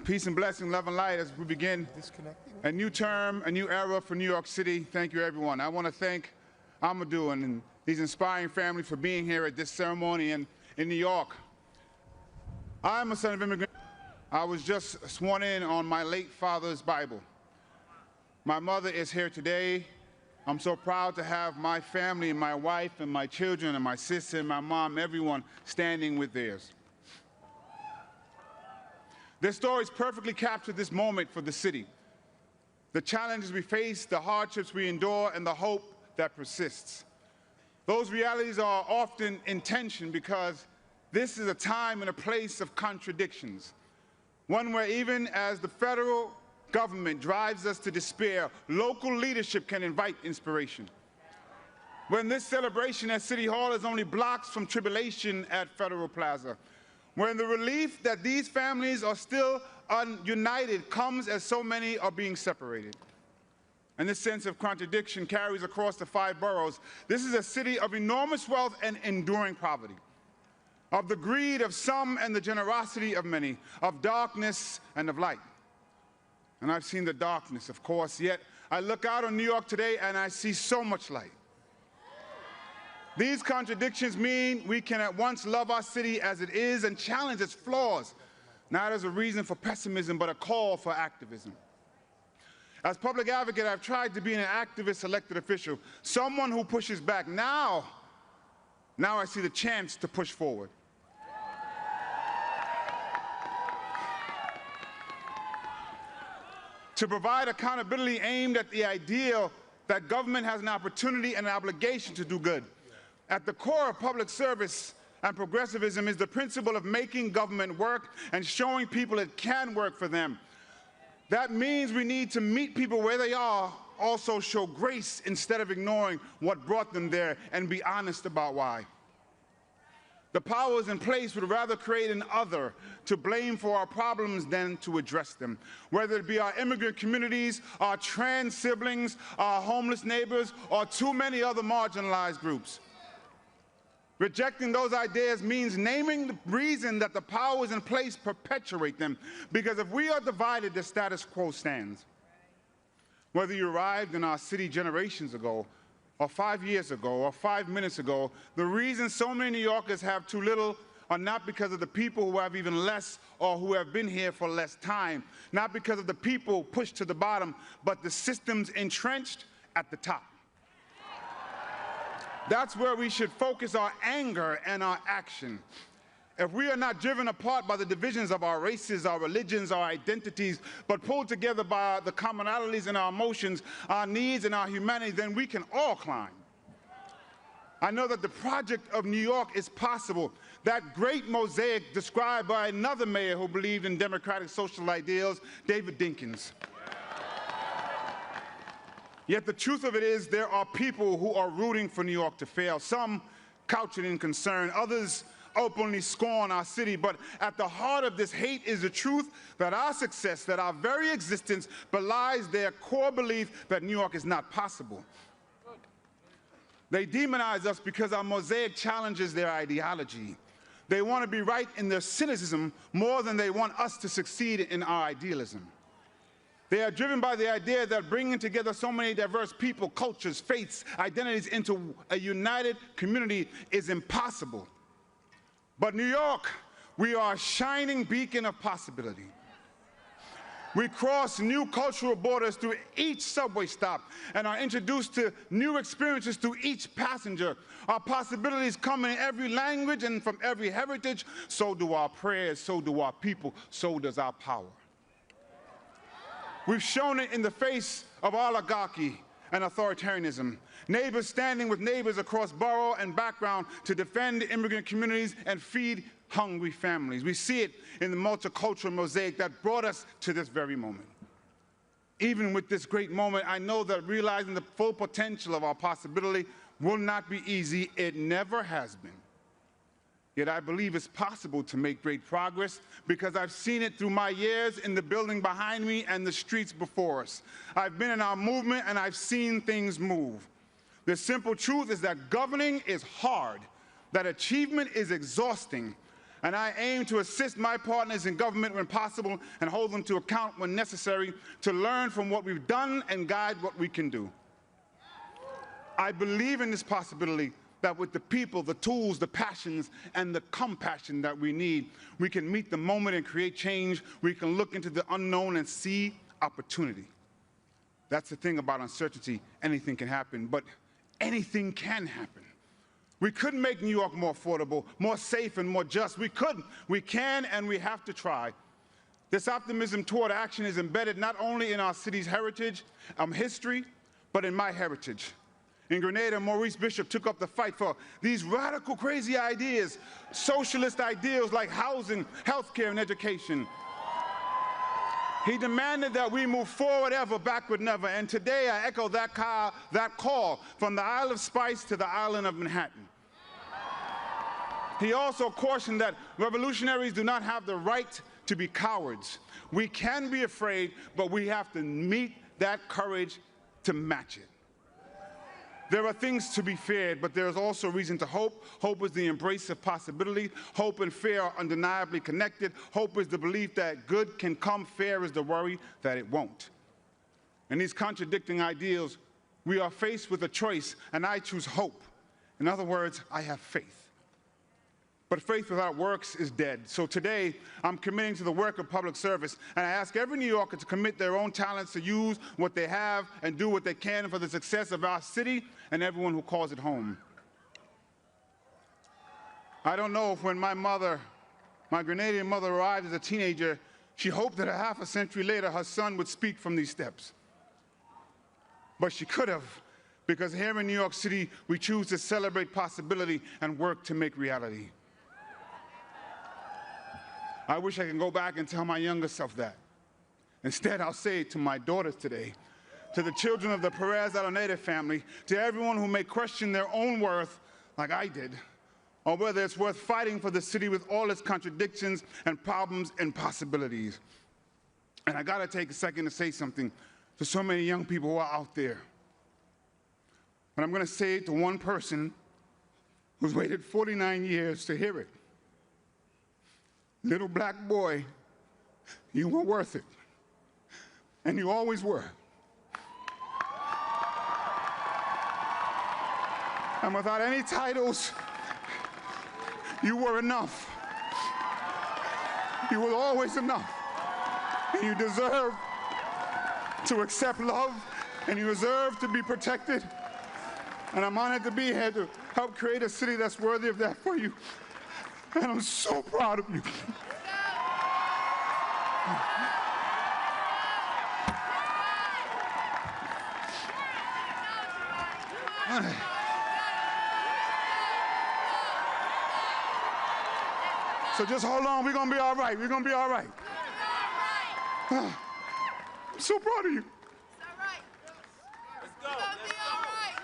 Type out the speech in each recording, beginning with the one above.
Peace and blessing, love and light as we begin a new term, a new era for New York City. Thank you, everyone. I want to thank Amadou and these inspiring families for being here at this ceremony in New York. I'm a son of immigrant. I was just sworn in on my late father's Bible. My mother is here today. I'm so proud to have my family, my wife, and my children, and my sister, and my mom, everyone standing with theirs. Their stories perfectly capture this moment for the city. The challenges we face, the hardships we endure, and the hope that persists. Those realities are often in tension because this is a time and a place of contradictions. One where even as the federal government drives us to despair, local leadership can invite inspiration. When this celebration at City Hall is only blocks from tribulation at Federal Plaza. When the relief that these families are still united comes as so many are being separated. And this sense of contradiction carries across the 5 boroughs. This is a city of enormous wealth and enduring poverty, of the greed of some and the generosity of many, of darkness and of light. And I've seen the darkness, of course, yet I look out on New York today and I see so much light. These contradictions mean we can at once love our city as it is and challenge its flaws, not as a reason for pessimism, but a call for activism. As public advocate, I've tried to be an activist elected official, someone who pushes back. Now I see the chance to push forward. To provide accountability aimed at the ideal that government has an opportunity and an obligation to do good. At the core of public service and progressivism is the principle of making government work and showing people it can work for them. That means we need to meet people where they are, also show grace instead of ignoring what brought them there, and be honest about why. The powers in place would rather create an other to blame for our problems than to address them, whether it be our immigrant communities, our trans siblings, our homeless neighbors, or too many other marginalized groups. Rejecting those ideas means naming the reason that the powers in place perpetuate them, because if we are divided, the status quo stands. Whether you arrived in our city generations ago, or 5 years ago, or 5 minutes ago, the reason so many New Yorkers have too little are not because of the people who have even less or who have been here for less time, not because of the people pushed to the bottom, but the systems entrenched at the top. That's where we should focus our anger and our action. If we are not driven apart by the divisions of our races, our religions, our identities, but pulled together by the commonalities in our emotions, our needs, and our humanity, then we can all climb. I know that the project of New York is possible. That great mosaic described by another mayor who believed in democratic social ideals, David Dinkins. Yet the truth of it is there are people who are rooting for New York to fail. Some couch it in concern, others openly scorn our city. But at the heart of this hate is the truth that our success, that our very existence belies their core belief that New York is not possible. They demonize us because our mosaic challenges their ideology. They want to be right in their cynicism more than they want us to succeed in our idealism. They are driven by the idea that bringing together so many diverse people, cultures, faiths, identities into a united community is impossible. But New York, we are a shining beacon of possibility. We cross new cultural borders through each subway stop and are introduced to new experiences through each passenger. Our possibilities come in every language and from every heritage. So do our prayers, so do our people, so does our power. We've shown it in the face of oligarchy and authoritarianism, neighbors standing with neighbors across borough and background to defend immigrant communities and feed hungry families. We see it in the multicultural mosaic that brought us to this very moment. Even with this great moment, I know that realizing the full potential of our possibility will not be easy. It never has been. Yet I believe it's possible to make great progress because I've seen it through my years in the building behind me and the streets before us. I've been in our movement and I've seen things move. The simple truth is that governing is hard, that achievement is exhausting, And I aim to assist my partners in government when possible and hold them to account when necessary, to learn from what we've done and guide what we can do. I believe in this possibility that with the people, the tools, the passions, and the compassion that we need, we can meet the moment and create change. We can look into the unknown and see opportunity. That's the thing about uncertainty. Anything can happen, but anything can happen. We could make New York more affordable, more safe, and more just. We could, we can, and we have to try. This optimism toward action is embedded not only in our city's heritage, history, but in my heritage. In Grenada, Maurice Bishop took up the fight for these radical, crazy ideas, socialist ideals like housing, healthcare, and education. He demanded that we move forward ever, backward never. And today I echo that call from the Isle of Spice to the island of Manhattan. He also cautioned that revolutionaries do not have the right to be cowards. We can be afraid, but we have to meet that courage to match it. There are things to be feared, but there is also reason to hope. Hope is the embrace of possibility. Hope and fear are undeniably connected. Hope is the belief that good can come. Fear is the worry that it won't. In these contradicting ideals, we are faced with a choice, and I choose hope. In other words, I have faith. But faith without works is dead. So today, I'm committing to the work of public service, and I ask every New Yorker to commit their own talents to use what they have and do what they can for the success of our city and everyone who calls it home. I don't know if when my Grenadian mother arrived as a teenager, she hoped that a half a century later her son would speak from these steps. But she could have, because here in New York City, we choose to celebrate possibility and work to make reality. I wish I could go back and tell my younger self that. Instead, I'll say it to my daughters today, to the children of the Perez Alnaudes family, to everyone who may question their own worth like I did, or whether it's worth fighting for the city with all its contradictions and problems and possibilities. And I gotta take a second to say something to so many young people who are out there. But I'm gonna say it to one person who's waited 49 years to hear it. Little black boy, you were worth it, and you always were. And without any titles, you were enough. You were always enough. And you deserve to accept love, and you deserve to be protected. And I'm honored to be here to help create a city that's worthy of that for you. And I'm so proud of you. So just hold on, we're gonna be all right. We're gonna be all right. I'm so proud of you. It's all right. Let's go. We're gonna be all right.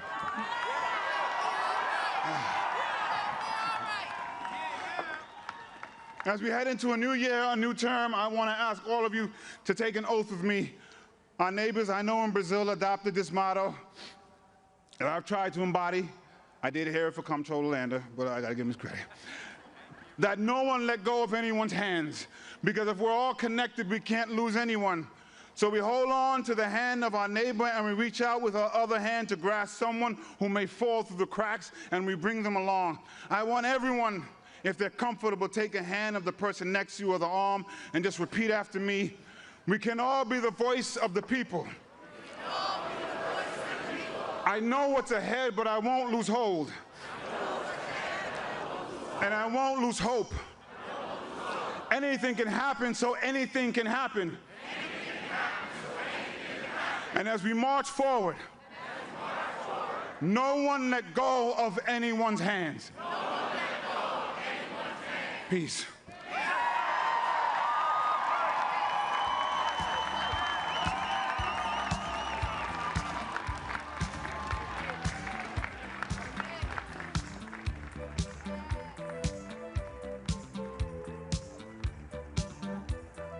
As we head into a new year, a new term, I want to ask all of you to take an oath with me. Our neighbors, I know in Brazil, adopted this motto that I've tried to embody. I did hear it for Comptroller, but I got to give him his credit. That no one let go of anyone's hands, because if we're all connected, we can't lose anyone. So we hold on to the hand of our neighbor and we reach out with our other hand to grasp someone who may fall through the cracks, and we bring them along. I want everyone, if they're comfortable, take a hand of the person next to you or the arm and just repeat after me. We can all be the voice of the people. I know what's ahead, but I won't lose hold. And I won't lose hope. Anything can happen, so anything can happen. And as we march forward, no one let go of anyone's hands. Peace.